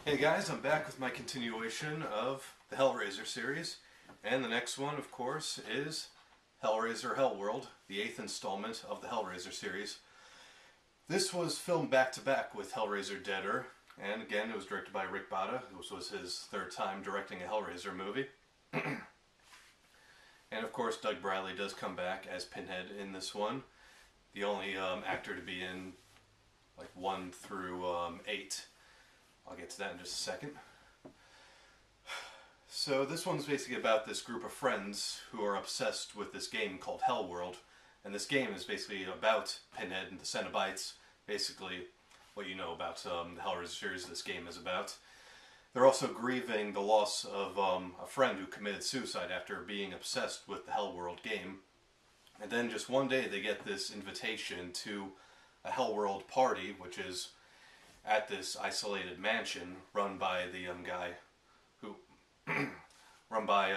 Hey guys, I'm back with my continuation of the Hellraiser series, and the next one, of course, is Hellraiser Hellworld, the 8th installment of the Hellraiser series. This was filmed back-to-back with Hellraiser Deader, and again, it was directed by Rick Botta. This was his third time directing a Hellraiser movie. And of course, Doug Bradley does come back as Pinhead in this one, the only actor to be in like 1 through 8. I'll get to that in just a second. So this one's basically about this group of friends who are obsessed with this game called Hellworld. And this game is basically about Pinhead and the Cenobites. Basically what you know about the Hellraiser series this game is about. They're also grieving the loss of a friend who committed suicide after being obsessed with the Hellworld game. And then just one day they get this invitation to a Hellworld party, which is at this isolated mansion run by the guy who run by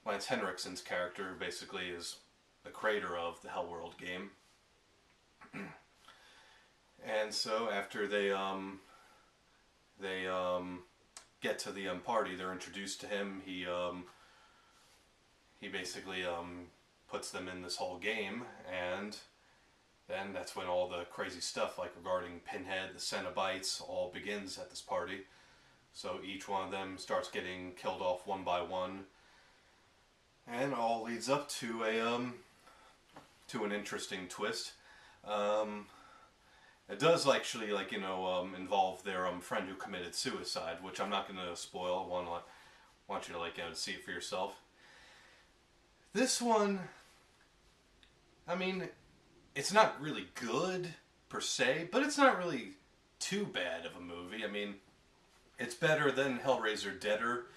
Lance Henriksen's character, who basically is the creator of the Hellworld game. And so after they get to the party, they're introduced to him. He basically puts them in this whole game, and then that's when all the crazy stuff like regarding Pinhead, the Cenobites, all begins at this party. So each one of them starts getting killed off one by one, and all leads up to to an interesting twist. It does actually involve their friend who committed suicide, which I'm not going to spoil. Want you to see it for yourself. This one, I mean, it's not really good per se, but it's not really too bad of a movie. I mean, it's better than Hellraiser Deader,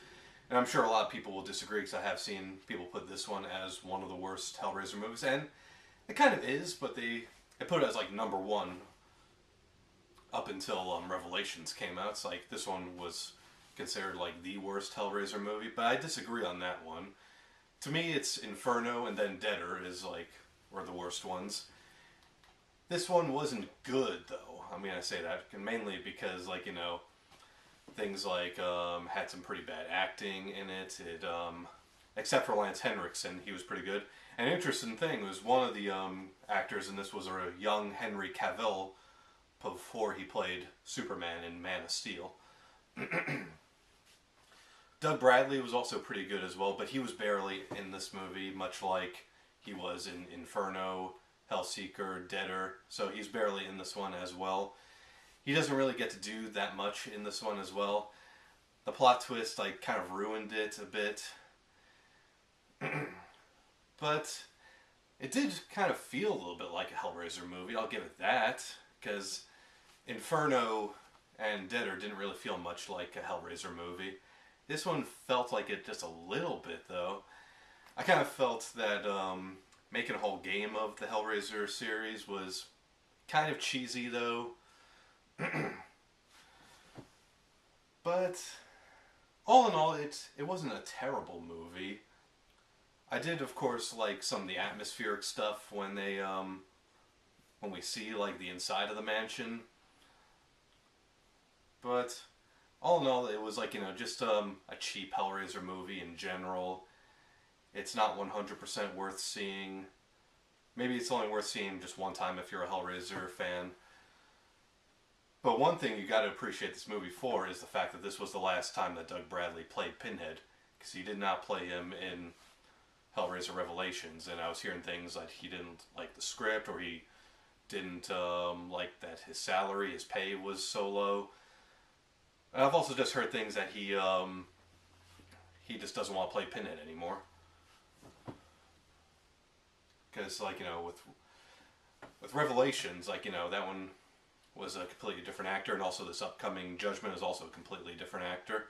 and I'm sure a lot of people will disagree because I have seen people put this one as one of the worst Hellraiser movies, and it kind of is, but they put it as like number one up until Revelations came out. It's like this one was considered like the worst Hellraiser movie, but I disagree on that one. To me, it's Inferno and then Deader were the worst ones. This one wasn't good, though. I mean, I say that mainly because, things like had some pretty bad acting in it. Except for Lance Henriksen, he was pretty good. And an interesting thing was one of the actors in this was a young Henry Cavill before he played Superman in Man of Steel. Doug Bradley was also pretty good as well, but he was barely in this movie, much like he was in Inferno, Hellseeker, Deader, so he's barely in this one as well. He doesn't really get to do that much in this one as well. The plot twist kind of ruined it a bit. But it did kind of feel a little bit like a Hellraiser movie, I'll give it that, because Inferno and Deader didn't really feel much like a Hellraiser movie. This one felt like it just a little bit, though. I kind of felt that making a whole game of the Hellraiser series was kind of cheesy, though. But all in all, it wasn't a terrible movie. I did, of course, like some of the atmospheric stuff when we see like the inside of the mansion. But all in all, it was just a cheap Hellraiser movie in general. It's not 100% worth seeing. Maybe it's only worth seeing just one time if you're a Hellraiser fan. But one thing you got to appreciate this movie for is the fact that this was the last time that Doug Bradley played Pinhead, because he did not play him in Hellraiser Revelations, and I was hearing things like he didn't like the script, or he didn't like that his salary, his pay was so low. And I've also just heard things that he just doesn't want to play Pinhead anymore. Because, with Revelations, that one was a completely different actor, and also this upcoming Judgment is also a completely different actor.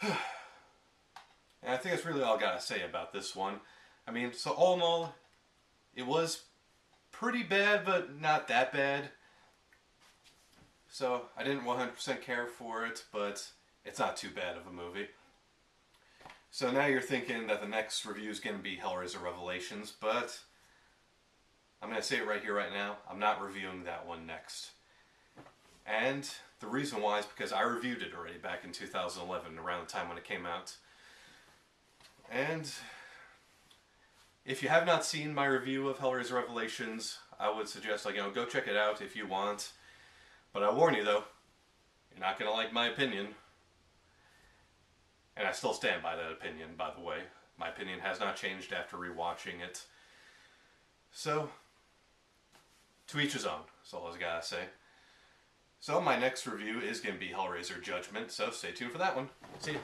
And I think that's really all I gotta say about this one. I mean, so all in all, it was pretty bad, but not that bad. So, I didn't 100% care for it, but it's not too bad of a movie. So now you're thinking that the next review is going to be Hellraiser Revelations, but I'm going to say it right here, right now. I'm not reviewing that one next. And The reason why is because I reviewed it already back in 2011, around the time when it came out. And if you have not seen my review of Hellraiser Revelations, I would suggest, go check it out if you want. But I warn you, though, you're not going to like my opinion. And I still stand by that opinion, by the way. My opinion has not changed after rewatching it. So, to each his own, that's all I gotta say. So, my next review is going to be Hellraiser Judgment, so stay tuned for that one. See ya.